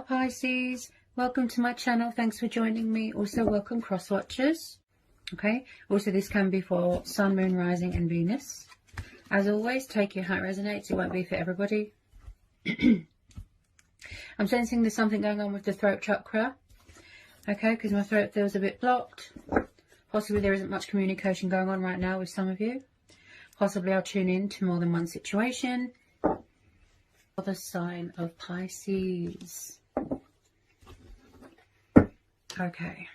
up, Pisces? Welcome to my channel. Thanks for joining me. Also welcome cross watchers. Okay, also this can be for Sun, Moon, Rising and Venus. As always, take your how it resonates. It won't be for everybody. I'm sensing there's something going on with the throat chakra. Okay, because my throat feels a bit blocked. Possibly there isn't much communication going on right now with some of you. Possibly I'll tune in to more than one situation. The sign of Pisces. Okay.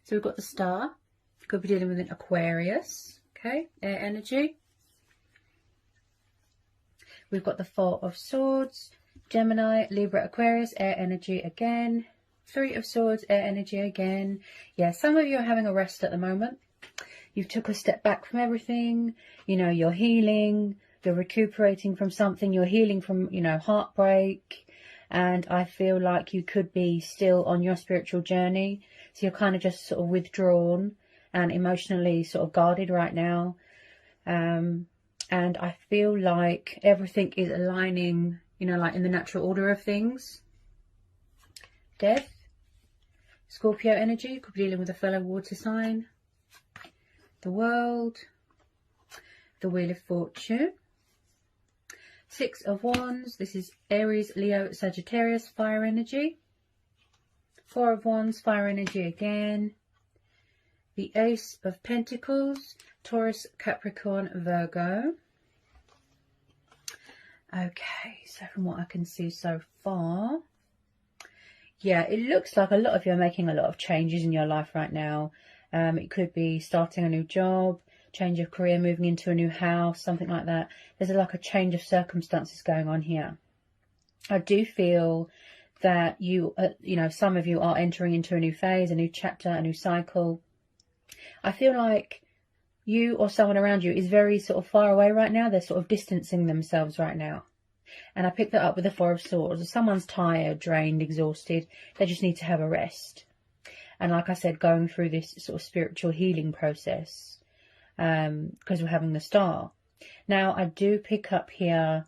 So we've got the star. Could be dealing with an Aquarius. Okay, air energy. We've got the Four of Swords, Gemini, Libra, Aquarius, air energy again. Three of Swords, air energy again. Yeah, some of you are having a rest at the moment. You've took a step back from everything. You know, you're healing. You're recuperating from something. You're healing from, you know, heartbreak. And I feel like you could be still on your spiritual journey. So you're kind of just sort of withdrawn and emotionally sort of guarded right now. And I feel like everything is aligning, you know, like in the natural order of things. Death. Scorpio energy. Could be dealing with a fellow water sign. The World. The Wheel of Fortune. Six of Wands. This is Aries, Leo, Sagittarius, fire energy. Four of Wands, fire energy again. The Ace of Pentacles, Taurus, Capricorn, Virgo. Okay, so from what I can see so far, yeah, it looks like a lot of you are making a lot of changes in your life right now. It could be starting a new job, change of career, moving into a new house, something like that. There's like a change of circumstances going on here. I do feel that you know, some of you are entering into a new phase, a new chapter, a new cycle. I feel like you or someone around you is very sort of far away right now. They're sort of distancing themselves right now. And I picked that up with the Four of Swords. Someone's tired, drained, exhausted. They just need to have a rest. And like I said, going through this sort of spiritual healing process, because we're having the star. Now, I do pick up here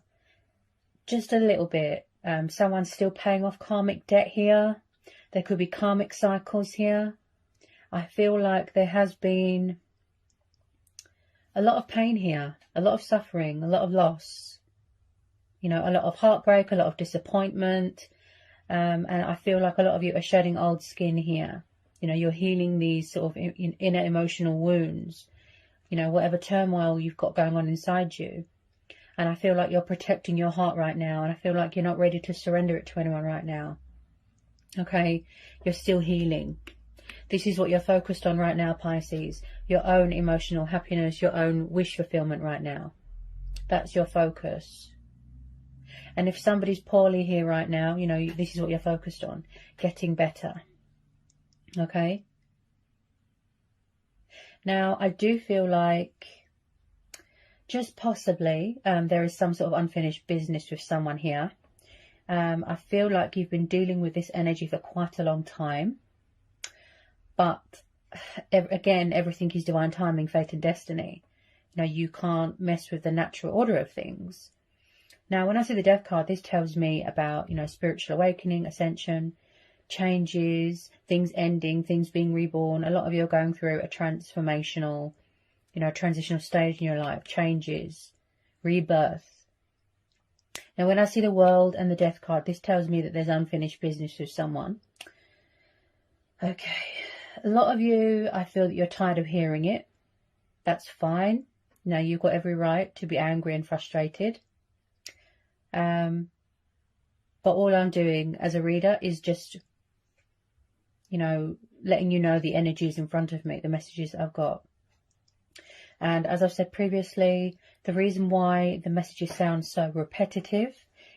just a little bit. Someone's still paying off karmic debt here. There could be karmic cycles here. I feel like there has been a lot of pain here, a lot of suffering, a lot of loss. You know, a lot of heartbreak, a lot of disappointment. And I feel like a lot of you are shedding old skin here. You know, you're healing these sort of inner emotional wounds. You know, whatever turmoil you've got going on inside you. And I feel like you're protecting your heart right now. And I feel like you're not ready to surrender it to anyone right now. Okay, you're still healing. This is what you're focused on right now, Pisces. Your own emotional happiness, your own wish fulfillment right now. That's your focus. And if somebody's poorly here right now, you know, this is what you're focused on. Getting better. Okay. Now, I do feel like just possibly there is some sort of unfinished business with someone here. I feel like you've been dealing with this energy for quite a long time. But again, everything is divine timing, fate and destiny. You know, you can't mess with the natural order of things. Now, when I see the Death card, this tells me about, you know, spiritual awakening, ascension, changes, things ending, things being reborn. A lot of you are going through a transformational, you know, transitional stage in your life, changes, rebirth. Now, when I see the World and the Death card, this tells me that there's unfinished business with someone. Okay. A lot of you, I feel that you're tired of hearing it. That's fine. Now, you've got every right to be angry and frustrated. But all I'm doing as a reader is just, you know, letting you know the energies in front of me, the messages that I've got. And as I've said previously, the reason why the messages sound so repetitive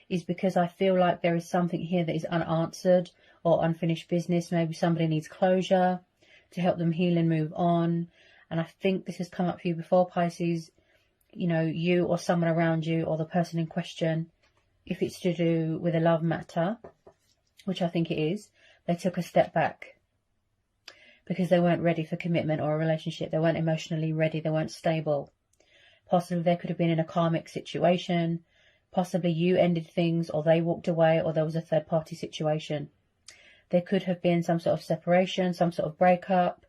is because I feel like there is something here that is unanswered or unfinished business. Maybe somebody needs closure to help them heal and move on. And I think this has come up for you before, Pisces. You know, you or someone around you or the person in question, if it's to do with a love matter, which I think it is, they took a step back because they weren't ready for commitment or a relationship. They weren't emotionally ready. They weren't stable. Possibly they could have been in a karmic situation Possibly you ended things, or they walked away, or there was a third party situation. There could have been some sort of separation, some sort of breakup,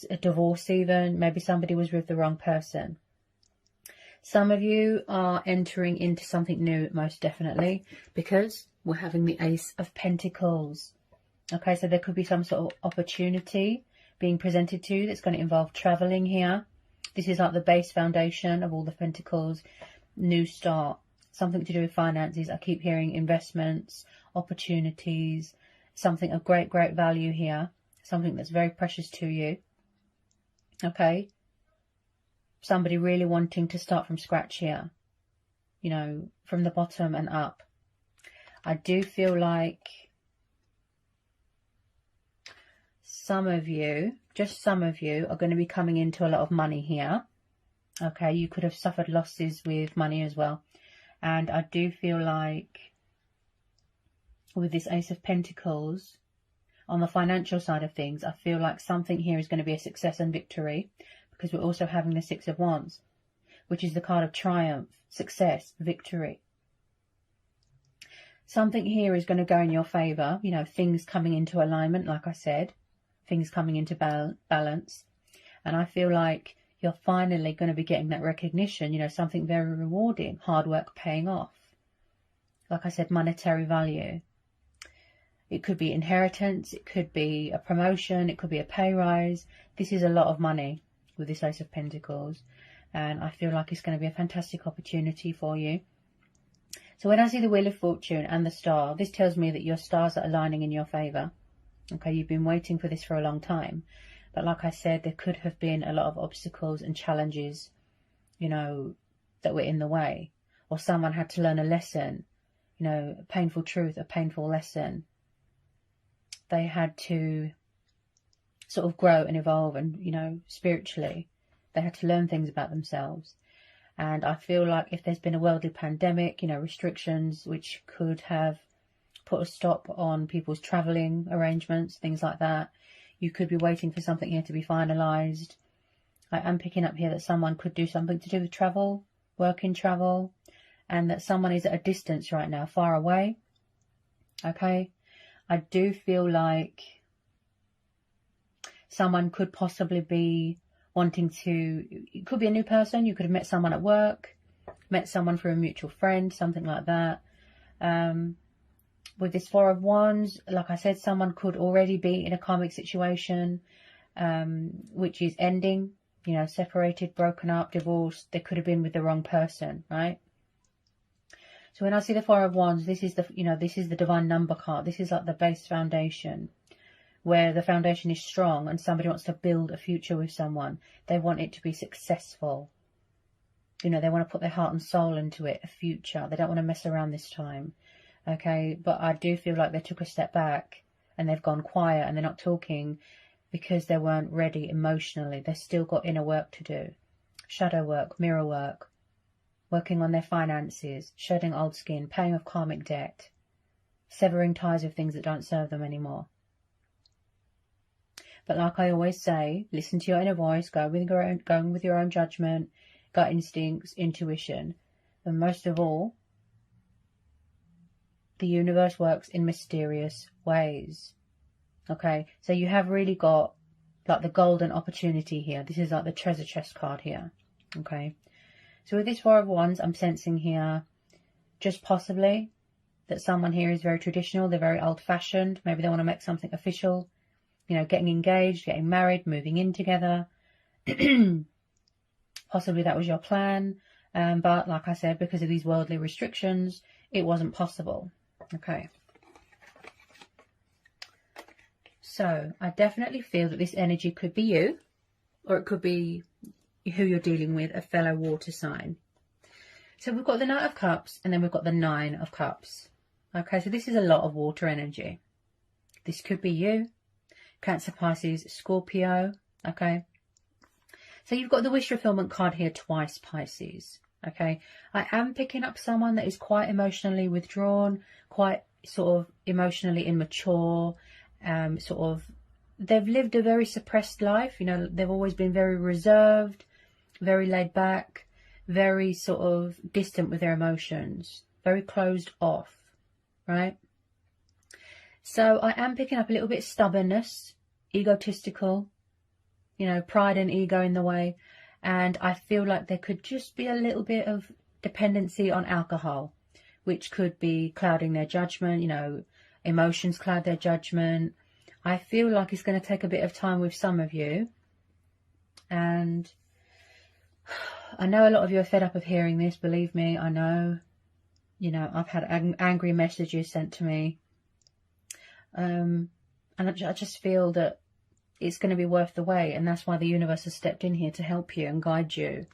a divorce even. Maybe somebody was with the wrong person. Some of you are entering into something new, most definitely, because we're having the Ace of Pentacles. Okay, so there could be some sort of opportunity being presented to you that's going to involve traveling here. This is like the base foundation of all the Pentacles. New start. Something to do with finances. I keep hearing investments, opportunities, something of great, great value here. Something that's very precious to you. Okay. Somebody really wanting to start from scratch here. You know, from the bottom and up. I do feel like some of you, just some of you, are going to be coming into a lot of money here. Okay, you could have suffered losses with money as well. And I do feel like with this Ace of Pentacles, on the financial side of things, I feel like something here is going to be a success and victory, because we're also having the Six of Wands, which is the card of triumph, success, victory. Something here is going to go in your favour, you know, things coming into alignment, like I said, things coming into balance. And I feel like you're finally going to be getting that recognition, you know, something very rewarding, hard work paying off. Like I said, monetary value. It could be inheritance, it could be a promotion, it could be a pay rise. This is a lot of money with this Ace of Pentacles. And I feel like it's going to be a fantastic opportunity for you. So when I see the Wheel of Fortune and the Star, this tells me that your stars are aligning in your favour. Okay, you've been waiting for this for a long time. But like I said, there could have been a lot of obstacles and challenges, you know, that were in the way. Or someone had to learn a lesson, you know, a painful truth, a painful lesson. They had to sort of grow and evolve and, you know, spiritually. They had to learn things about themselves. And I feel like if there's been a worldly pandemic, you know, restrictions which could have put a stop on people's travelling arrangements, things like that, you could be waiting for something here to be finalised. I am picking up here that someone could do something to do with travel, work in travel, and that someone is at a distance right now, far away. Okay? I do feel like someone could possibly be wanting to, it could be a new person, you could have met someone at work, met someone through a mutual friend, something like that. With this Four of Wands, like I said, someone could already be in a karmic situation, which is ending, you know, separated, broken up, divorced. They could have been with the wrong person, right? So when I see the Four of Wands, this is the, you know, this is the divine number card. This is like the base foundation, where the foundation is strong and somebody wants to build a future with someone. They want it to be successful. You know, they want to put their heart and soul into it, a future. They don't want to mess around this time. Okay, but I do feel like they took a step back and they've gone quiet and they're not talking because they weren't ready emotionally. They've still got inner work to do. Shadow work, mirror work, working on their finances, shedding old skin, paying off karmic debt, severing ties with things that don't serve them anymore. But like I always say, listen to your inner voice, go with your own judgment, gut instincts, intuition. And most of all, the universe works in mysterious ways. Okay, so you have really got like the golden opportunity here. This is like the treasure chest card here. Okay, so with this Four of Wands, I'm sensing here just possibly that someone here is very traditional. They're very old-fashioned. Maybe they want to make something official. You know, getting engaged, getting married, moving in together. Possibly that was your plan. But like I said, because of these worldly restrictions, it wasn't possible. Okay. So I definitely feel that this energy could be you, or it could be who you're dealing with, a fellow water sign. So we've got the Knight of Cups and then we've got the Nine of Cups. Okay, so this is a lot of water energy. This could be you, Cancer, Pisces, Scorpio. Okay. So you've got the wish fulfillment card here twice, Pisces. Okay, I am picking up someone that is quite emotionally withdrawn, quite sort of emotionally immature, sort of, they've lived a very suppressed life. You know, they've always been very reserved, very laid back, very sort of distant with their emotions. very closed off, right? So I am picking up a little bit of stubbornness, egotistical, you know, pride and ego in the way. And I feel like there could just be a little bit of dependency on alcohol, which could be clouding their judgment, you know, emotions cloud their judgment. I feel like it's going to take a bit of time with some of you. And I know a lot of you are fed up of hearing this, believe me, I know. You know, I've had angry messages sent to me. And I just feel that it's going to be worth the wait. And that's why the universe has stepped in here to help you and guide you,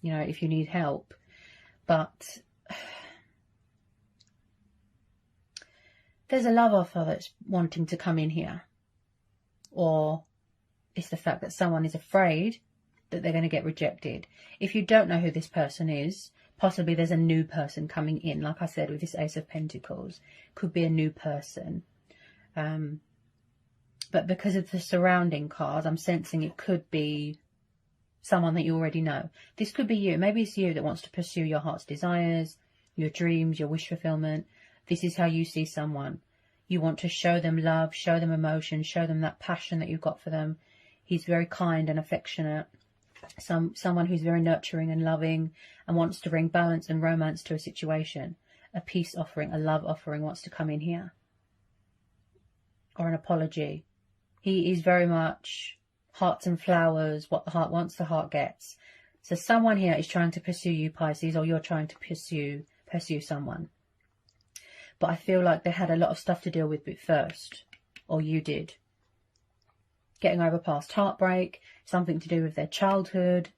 you know, if you need help. But there's a love offer that's wanting to come in here. Or it's the fact that someone is afraid that they're going to get rejected. If you don't know who this person is, possibly there's a new person coming in. Like I said, with this Ace of Pentacles, could be a new person. But because of the surrounding card, I'm sensing it could be someone that you already know. This could be you. Maybe it's you that wants to pursue your heart's desires, your dreams, your wish fulfillment. This is how you see someone. You want to show them love, show them emotion, show them that passion that you've got for them. He's very kind and affectionate. Someone who's very nurturing and loving and wants to bring balance and romance to a situation. A peace offering, a love offering wants to come in here. Or an apology. He is very much hearts and flowers, what the heart wants, the heart gets. So someone here is trying to pursue you, Pisces, or you're trying to pursue someone. But I feel like they had a lot of stuff to deal with first, or you did. Getting over past heartbreak, something to do with their childhood.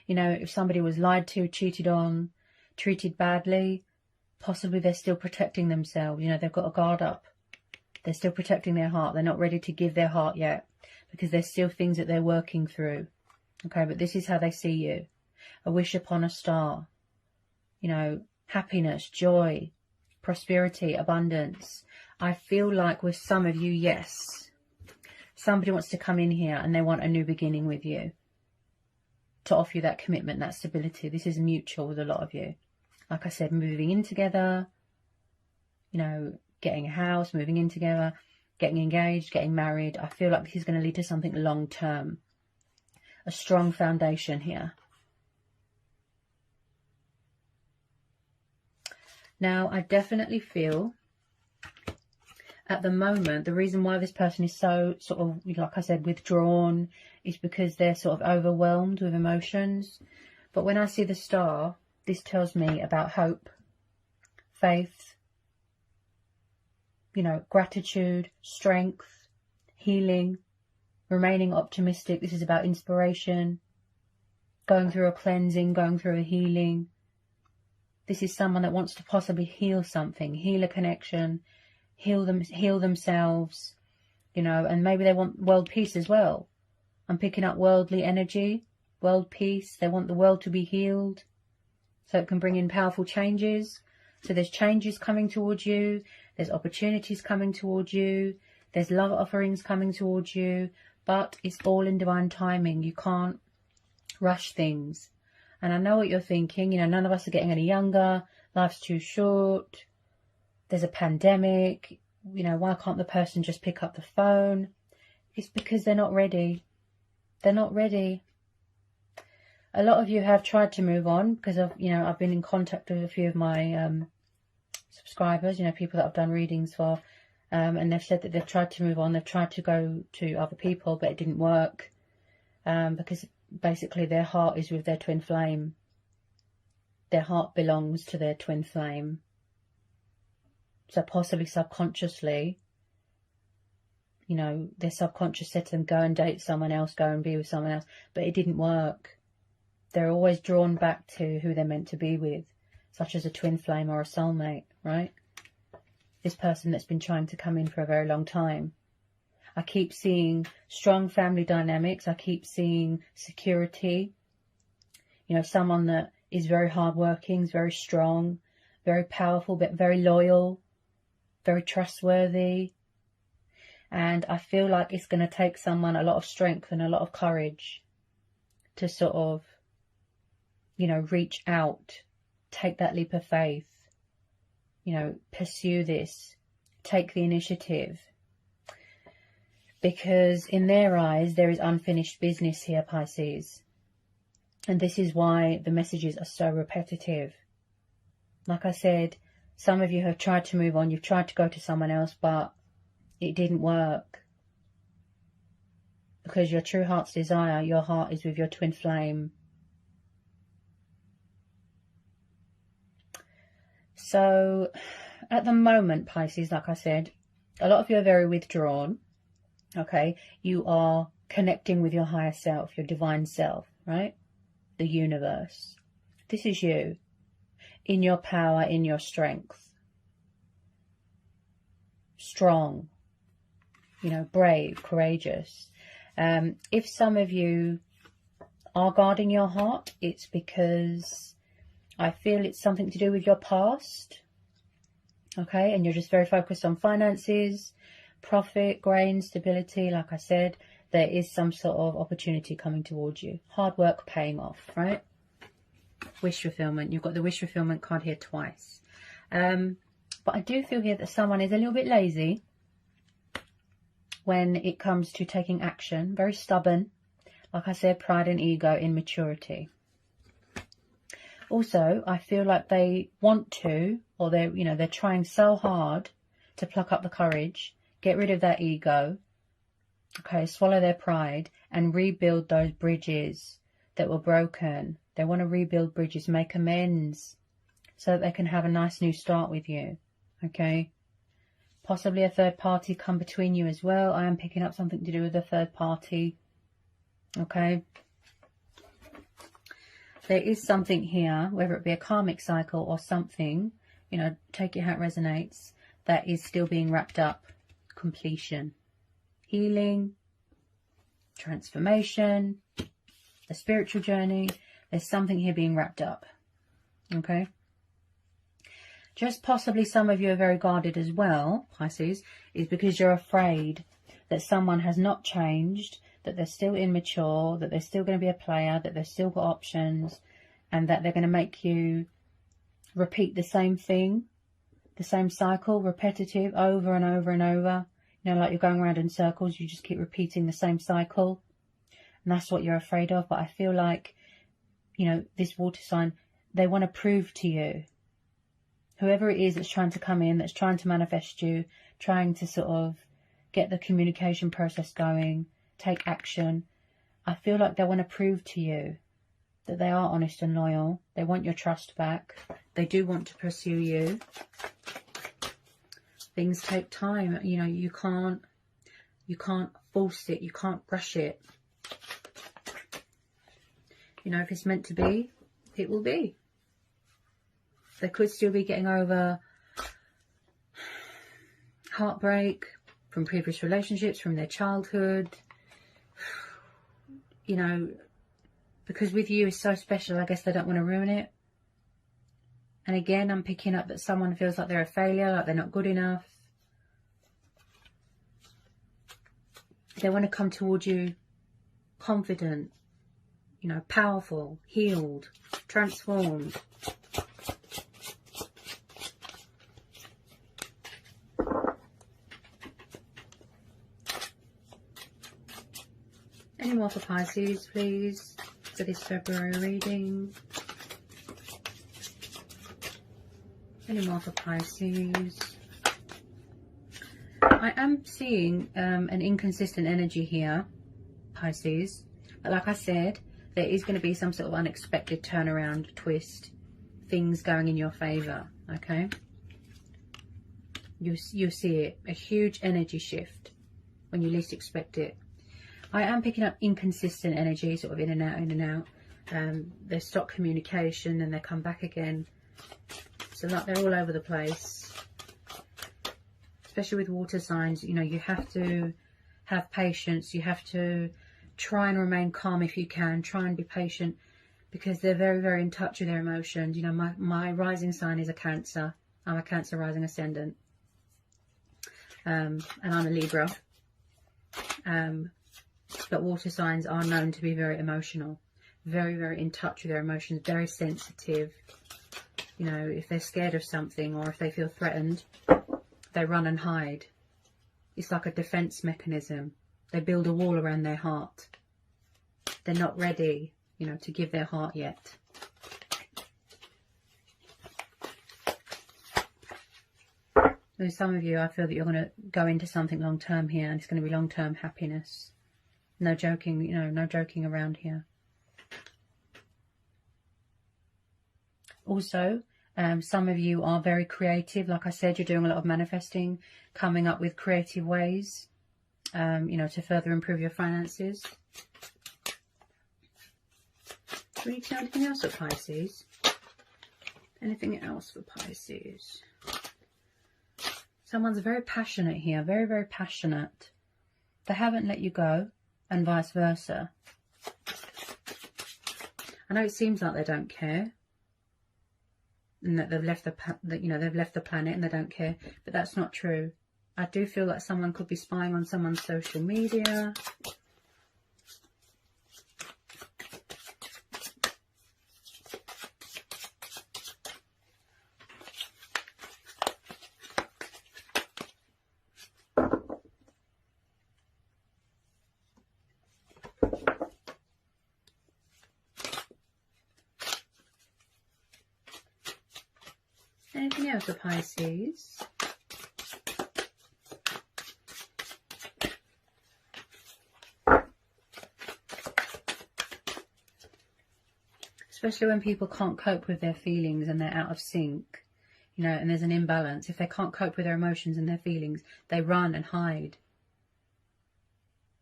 You know, if somebody was lied to, cheated on, treated badly, possibly they're still protecting themselves. You know, they've got a guard up. They're still protecting their heart. They're not ready to give their heart yet because there's still things that they're working through. Okay, but this is how they see you. A wish upon a star. You know, happiness, joy, prosperity, abundance. I feel like with some of you, yes, somebody wants to come in here and they want a new beginning with you. To offer you that commitment, that stability. This is mutual with a lot of you. Like I said, moving in together, you know, getting a house, moving in together, getting engaged, getting married. I feel like this is going to lead to something long term. A strong foundation here. Now, I definitely feel at the moment, the reason why this person is so sort of, like I said, withdrawn is because they're sort of overwhelmed with emotions. But when I see the star, this tells me about hope, faith, you know, gratitude, strength, healing, remaining optimistic. This is about inspiration, going through a cleansing, going through a healing. This is someone that wants to possibly heal something, heal a connection, heal themselves, you know, and maybe they want world peace as well. I'm picking up worldly energy, world peace. They want the world to be healed so it can bring in powerful changes. So there's changes coming towards you. There's opportunities coming towards you. There's love offerings coming towards you. But it's all in divine timing. You can't rush things. And I know what you're thinking. You know, none of us are getting any younger. Life's too short. There's a pandemic. You know, why can't the person just pick up the phone? It's because they're not ready. They're not ready. A lot of you have tried to move on because I've been in contact with a few of my subscribers, you know, people that I've done readings for, and they've said that they've tried to move on. They've tried to go to other people, but it didn't work because basically their heart is with their twin flame. Their heart belongs to their twin flame. So possibly subconsciously, you know, their subconscious said to them, go and date someone else, go and be with someone else, but it didn't work. They're always drawn back to who they're meant to be with, such as a twin flame or a soulmate, right? This person that's been trying to come in for a very long time. I keep seeing strong family dynamics. I keep seeing security. You know, someone that is very hardworking, is very strong, very powerful, but very loyal, very trustworthy. And I feel like it's going to take someone a lot of strength and a lot of courage to sort of, you know, reach out take that leap of faith. You know, pursue this. Take the initiative. Because in their eyes, there is unfinished business here, Pisces. And this is why the messages are so repetitive. Like I said, some of you have tried to move on. You've tried to go to someone else, but it didn't work. Because your true heart's desire, your heart is with your twin flame. So, at the moment, Pisces, like I said, a lot of you are very withdrawn. Okay? You are connecting with your higher self, your divine self, right? The universe. This is you. In your power, in your strength. Strong. You know, brave, courageous. If some of you are guarding your heart, it's because I feel it's something to do with your past. Okay, and you're just very focused on finances, profit, gain, stability. Like I said, there is some sort of opportunity coming towards you. Hard work paying off, right? Wish fulfillment. You've got the wish fulfillment card here twice. But I do feel here that someone is a little bit lazy when it comes to taking action. Very stubborn. Like I said, pride and ego, immaturity. Also, I feel like they want to, or they're trying so hard to pluck up the courage, get rid of that ego, okay, swallow their pride and rebuild those bridges that were broken. They want to rebuild bridges, make amends so that they can have a nice new start with you, okay? Possibly a third party come between you as well. I am picking up something to do with a third party, okay? There is something here, whether it be a karmic cycle or something, you know, take it how it resonates, that is still being wrapped up. Completion, healing, transformation, a spiritual journey. There's something here being wrapped up, okay? Just possibly some of you are very guarded as well, Pisces, is because you're afraid that someone has not changed, that they're still immature, that they're still going to be a player, that they've still got options, and that they're going to make you repeat the same thing, the same cycle, repetitive, over and over and over. You know, like you're going around in circles, you just keep repeating the same cycle. And that's what you're afraid of. But I feel like, you know, this water sign, they want to prove to you, whoever it is that's trying to come in, that's trying to manifest you, trying to sort of get the communication process going, take action, I feel like they want to prove to you that they are honest and loyal. They want your trust back. They do want to pursue you. Things take time. You know, you can't force it. You can't rush it. You know, if it's meant to be, it will be. They could still be getting over heartbreak from previous relationships, from their childhood. You know, because with you is so special, I guess they don't want to ruin it. And again, I'm picking up that someone feels like they're a failure, like they're not good enough. They want to come towards you confident, you know, powerful, healed, transformed. Any more for Pisces, please, for this February reading? Any more for Pisces? I am seeing an inconsistent energy here, Pisces. But like I said, there is going to be some sort of unexpected turnaround, twist, things going in your favour, okay? You see it, a huge energy shift when you least expect it. I am picking up inconsistent energy, sort of in and out, in and out. They stop communication and they come back again. So like they're all over the place. Especially with water signs, you know, you have to have patience. You have to try and remain calm if you can. Try and be patient because they're very, very in touch with their emotions. You know, my rising sign is a Cancer. I'm a Cancer rising ascendant. And I'm a Libra. But water signs are known to be very emotional, very, very in touch with their emotions, very sensitive. You know, if they're scared of something or if they feel threatened, they run and hide. It's like a defense mechanism. They build a wall around their heart. They're not ready, you know, to give their heart yet. There's some of you, I feel that you're going to go into something long term here, and it's going to be long term happiness. No joking, you know, no joking around here. Also, some of you are very creative. Like I said, you're doing a lot of manifesting, coming up with creative ways, you know, to further improve your finances. Do we need to know anything else for Pisces? Anything else for Pisces? Someone's very passionate here, very, very passionate. They haven't let you go, and vice versa. I know it seems like they don't care, and that they've left they've left the planet and they don't care, but that's not true. I do feel like someone could be spying on someone's social media. Anything else for Pisces? Especially when people can't cope with their feelings and they're out of sync, you know, and there's an imbalance. If they can't cope with their emotions and their feelings, they run and hide.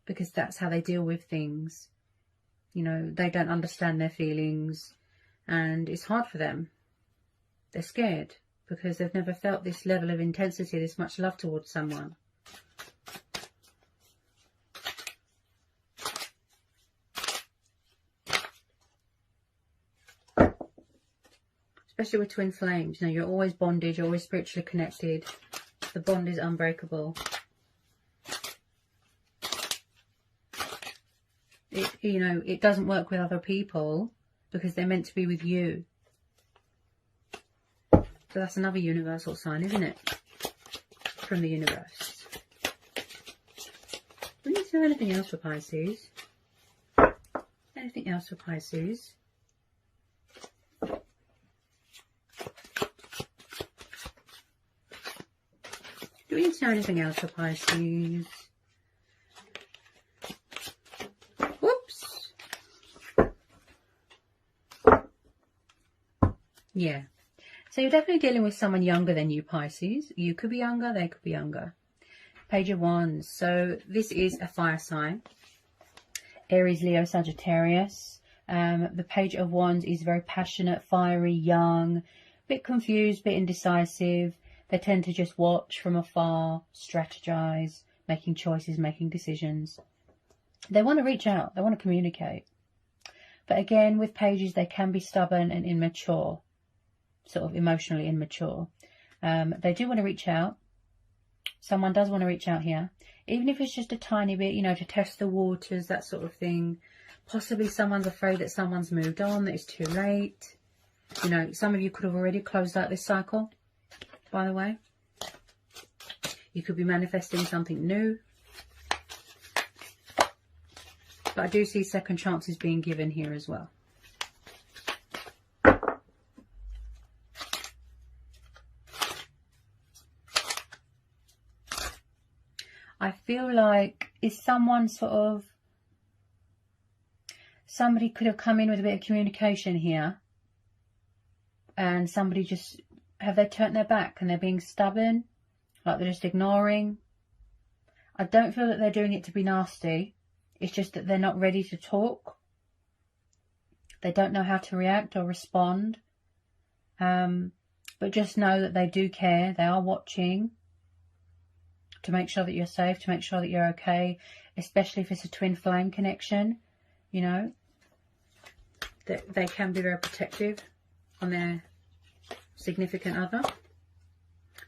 Because that's how they deal with things. You know, they don't understand their feelings and it's hard for them. They're scared because they've never felt this level of intensity, this much love towards someone. Especially with twin flames, you know, you're always bonded, you're always spiritually connected. The bond is unbreakable. You know, it doesn't work with other people because they're meant to be with you. So that's another universal sign, isn't it? From the universe. We need to know anything else for Pisces. Anything else for Pisces? Do we need to know anything else for Pisces? Whoops. Yeah. So you're definitely dealing with someone younger than you, Pisces. You could be younger, they could be younger. Page of Wands. So this is a fire sign. Aries, Leo, Sagittarius. The Page of Wands is very passionate, fiery, young, a bit confused, a bit indecisive. They tend to just watch from afar, strategize, making choices, making decisions. They want to reach out. They want to communicate. But again, with pages, they can be stubborn and immature. Sort of emotionally immature. They do want to reach out. Someone does want to reach out here. Even if it's just a tiny bit, you know, to test the waters, that sort of thing. Possibly someone's afraid that someone's moved on, that it's too late. You know, some of you could have already closed out this cycle, by the way. You could be manifesting something new. But I do see second chances being given here as well. I feel like is someone sort of, somebody could have come in with a bit of communication here and somebody just, have they turned their back and they're being stubborn, like they're just ignoring? I don't feel that they're doing it to be nasty. It's just that they're not ready to talk. They don't know how to react or respond. But just know that they do care. They are watching to make sure that you're safe, to make sure that you're okay, especially if it's a twin flame connection, you know. That they can be very protective on their significant other.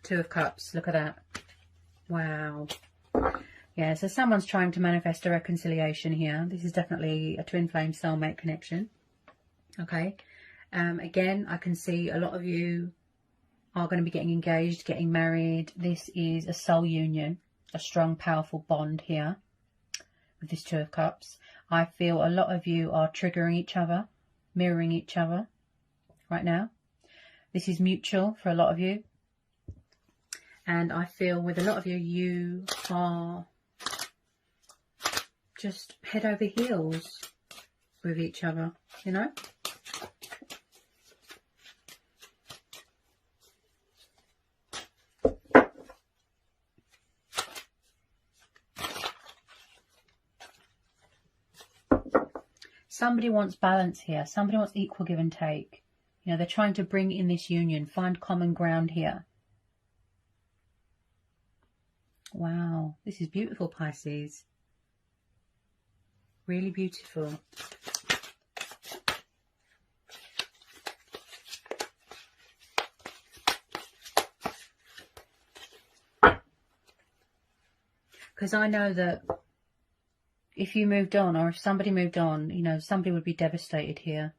Two of Cups, look at that. Wow. Yeah, so someone's trying to manifest a reconciliation here. This is definitely a twin flame soulmate connection. Okay. Again, I can see a lot of you are going to be getting engaged, getting married. This is a soul union, a strong, powerful bond here with this Two of Cups. I feel a lot of you are triggering each other, mirroring each other right now. This is mutual for a lot of you. And I feel with a lot of you, you are just head over heels with each other, you know? Somebody wants balance here. Somebody wants equal give and take. You know, they're trying to bring in this union, find common ground here. Wow, this is beautiful, Pisces. Really beautiful. Because I know that if you moved on, or if somebody moved on, you know, somebody would be devastated here.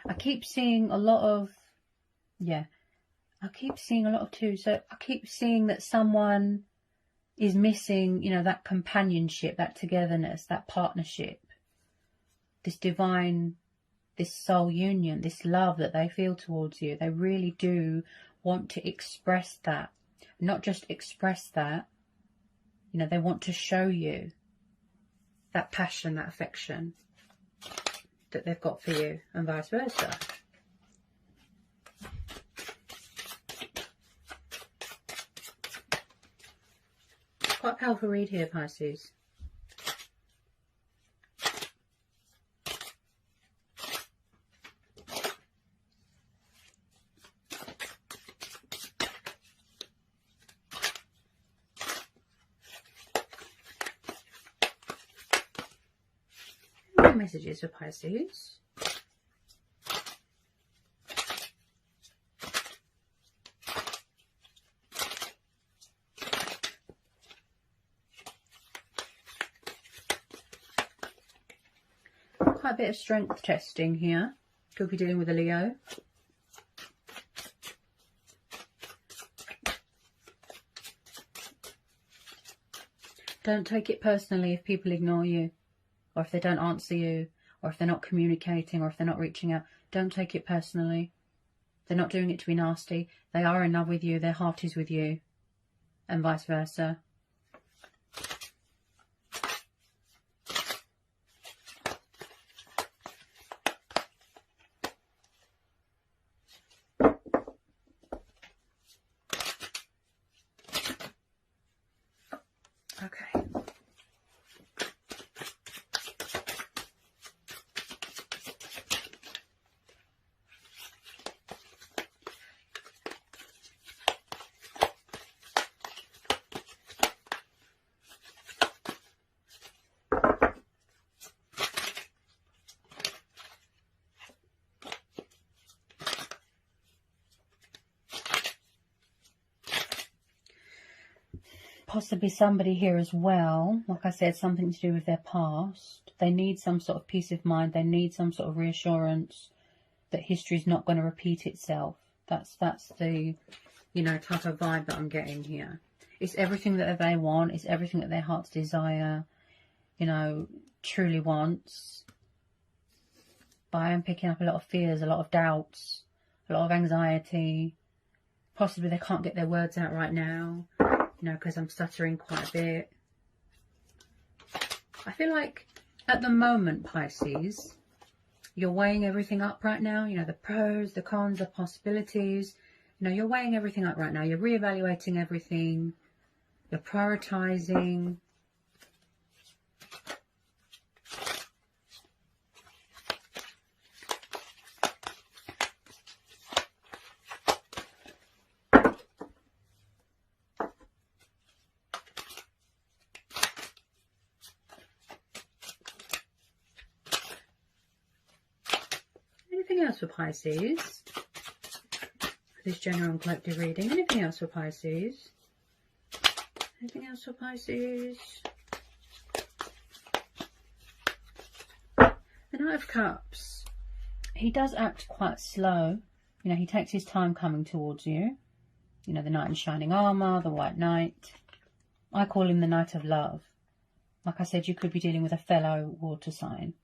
I keep seeing a lot of, yeah, I keep seeing a lot of two. So I keep seeing that someone is missing, you know, that companionship, that togetherness, that partnership, this divine, this soul union, this love that they feel towards you. They really do want to express that. Not just express that, you know, they want to show you that passion, that affection that they've got for you, and vice versa. Quite a powerful read here, Pisces. Messages for Pisces. Quite a bit of strength testing here. Could be dealing with a Leo. Don't take it personally if people ignore you, or if they don't answer you, or if they're not communicating, or if they're not reaching out. Don't take it personally. They're not doing it to be nasty. They are in love with you. Their heart is with you. And vice versa. Okay. Possibly somebody here as well, like I said, something to do with their past. They need some sort of peace of mind. They need some sort of reassurance that history's not going to repeat itself. That's the, you know, type of vibe that I'm getting here. It's everything that they want. It's everything that their heart's desire, you know, truly wants. But I am picking up a lot of fears, a lot of doubts, a lot of anxiety. Possibly they can't get their words out right now. You know, because I'm stuttering quite a bit. I feel like at the moment, Pisces, you're weighing everything up right now. You know, the pros, the cons, the possibilities. You know, you're weighing everything up right now. You're reevaluating everything. You're prioritizing. Anything else for Pisces? For this general and collective reading. Anything else for Pisces? Anything else for Pisces? The Knight of Cups. He does act quite slow. You know, he takes his time coming towards you. You know, the Knight in shining armour, the White Knight. I call him the Knight of Love. Like I said, you could be dealing with a fellow water sign.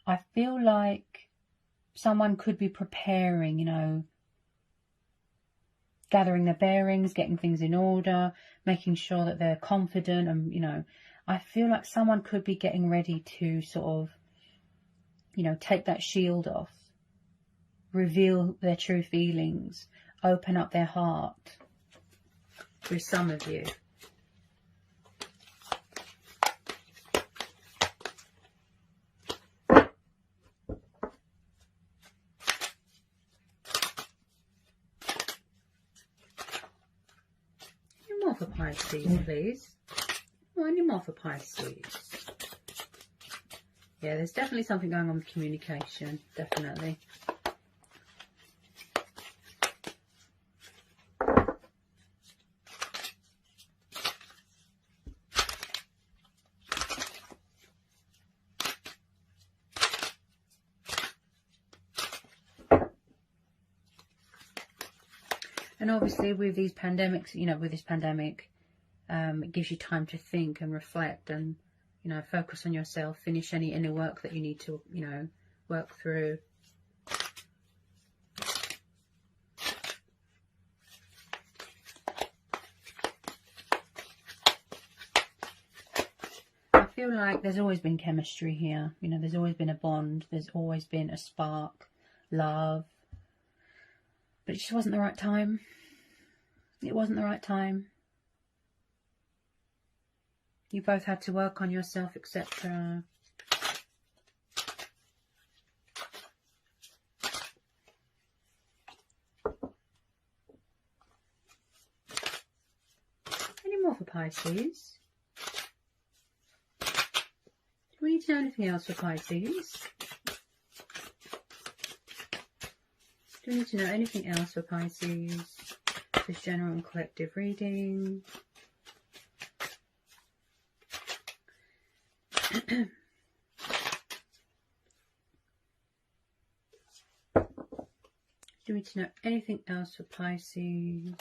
I feel like someone could be preparing, you know, gathering their bearings, getting things in order, making sure that they're confident, and, you know, I feel like someone could be getting ready to sort of, you know, take that shield off, reveal their true feelings, open up their heart for some of you. Any more for Pisces, please? Oh, any more for Pisces? Yeah, there's definitely something going on with communication, definitely. And obviously with these pandemics, you know, with this pandemic, it gives you time to think and reflect and, you know, focus on yourself, finish any inner work that you need to, you know, work through. I feel like there's always been chemistry here. You know, there's always been a bond. There's always been a spark, love. But it just wasn't the right time. It wasn't the right time. You both had to work on yourself, etc. Any more for Pisces? Do we need to know anything else for Pisces? Do we need to know anything else for Pisces? This general and collective reading. Do we need to know anything else for Pisces?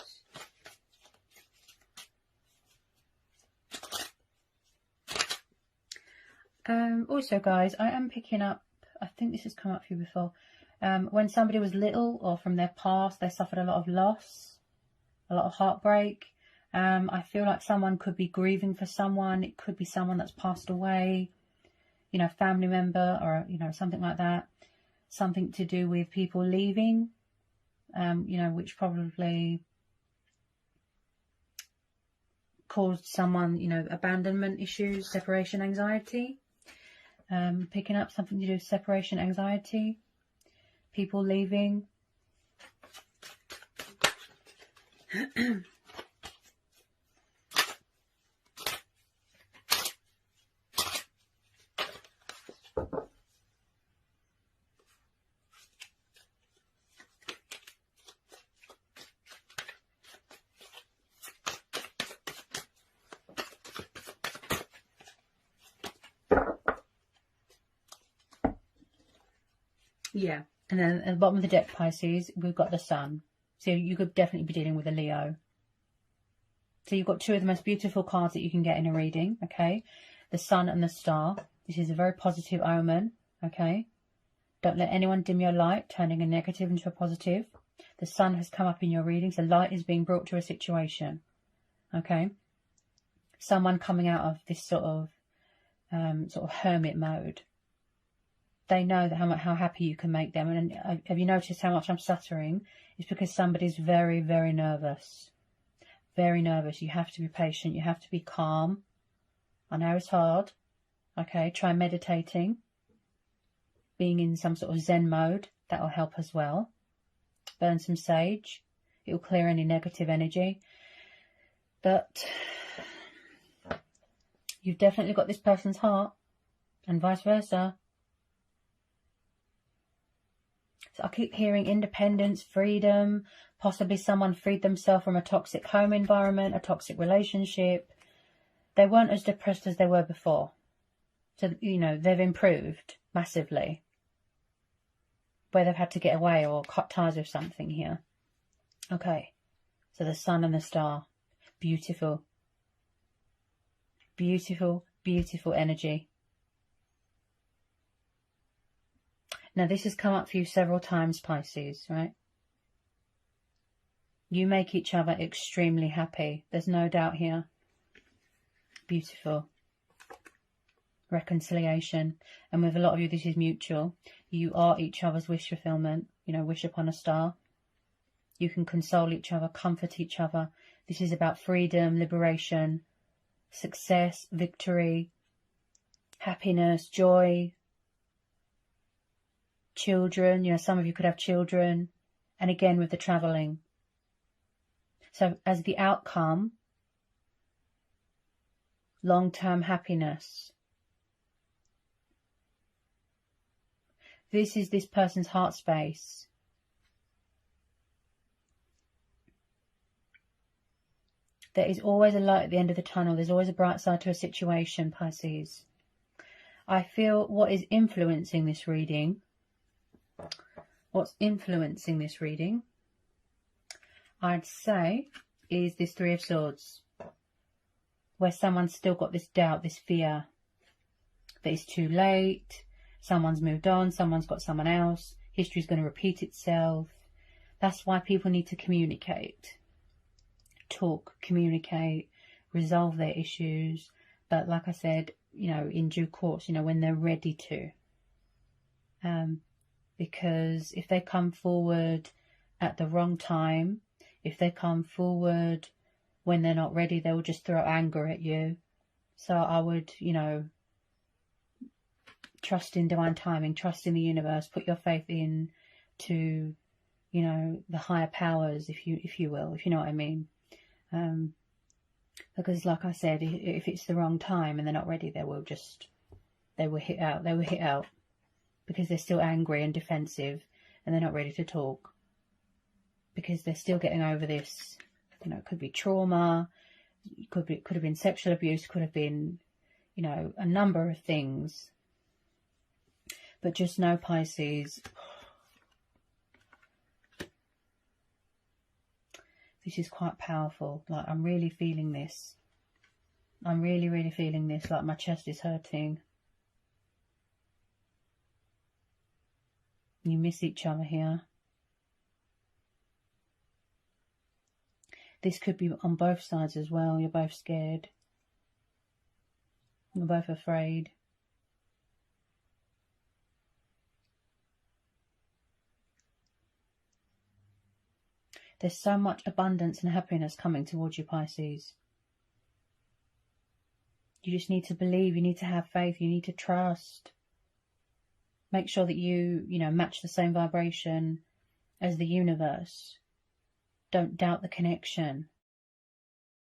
Also, guys, I am picking up, I think this has come up for you before, when somebody was little or from their past, they suffered a lot of loss, a lot of heartbreak. I feel like someone could be grieving for someone. It could be someone that's passed away, you know, family member or, you know, something like that. Something to do with people leaving, you know, which probably caused someone, you know, abandonment issues, separation anxiety. Picking up something to do with separation anxiety, people leaving. Yeah, and then at the bottom of the deck, Pisces, we've got the Sun. So you could definitely be dealing with a Leo. So you've got two of the most beautiful cards that you can get in a reading, okay? The Sun and the Star. This is a very positive omen, okay? Don't let anyone dim your light, turning a negative into a positive. The Sun has come up in your reading, so light is being brought to a situation, okay? Someone coming out of this sort of hermit mode. They know that how happy you can make them. And have you noticed how much I'm stuttering? It's because somebody's very, very nervous. Very nervous. You have to be patient. You have to be calm. I know it's hard. Okay, try meditating. Being in some sort of Zen mode. That will help as well. Burn some sage. It will clear any negative energy. But you've definitely got this person's heart. And vice versa. So I keep hearing independence, freedom, possibly someone freed themselves from a toxic home environment, a toxic relationship. They weren't as depressed as they were before. So, you know, they've improved massively. Where they've had to get away or cut ties with something here. Okay. So the sun and the star. Beautiful. Beautiful, beautiful energy. Now this has come up for you several times, Pisces, right? You make each other extremely happy. There's no doubt here. Beautiful. Reconciliation. And with a lot of you, this is mutual. You are each other's wish fulfillment. You know, wish upon a star. You can console each other, comfort each other. This is about freedom, liberation, success, victory, happiness, joy, children. You know, some of you could have children. And again, with the traveling. So as the outcome, long-term happiness. This is this person's heart space. There is always a light at the end of the tunnel. There's always a bright side to a situation, Pisces. I feel what is influencing this reading, I'd say, is this Three of Swords. Where someone's still got this doubt, this fear that it's too late. Someone's moved on, someone's got someone else, history's going to repeat itself. That's why people need to communicate. Talk, communicate, resolve their issues. But like I said, you know, in due course, you know, when they're ready to. Because if they come forward at the wrong time, if they come forward when they're not ready, they will just throw anger at you. So I would, you know, trust in divine timing, trust in the universe, put your faith in to, you know, the higher powers, if you will, if you know what I mean. Because like I said, if it's the wrong time and they're not ready, they will hit out because they're still angry and defensive and they're not ready to talk because they're still getting over this. You know, it could be trauma, could have been sexual abuse, could have been, you know, a number of things. But just know, Pisces, this is quite powerful. Like, I'm really feeling this. I'm really, really feeling this. Like, my chest is hurting. You miss each other here. This could be on both sides as well. You're both scared. You're both afraid. There's so much abundance and happiness coming towards you, Pisces. You just need to believe. You need to have faith. You need to trust. Make sure that you know, match the same vibration as the universe. Don't doubt the connection.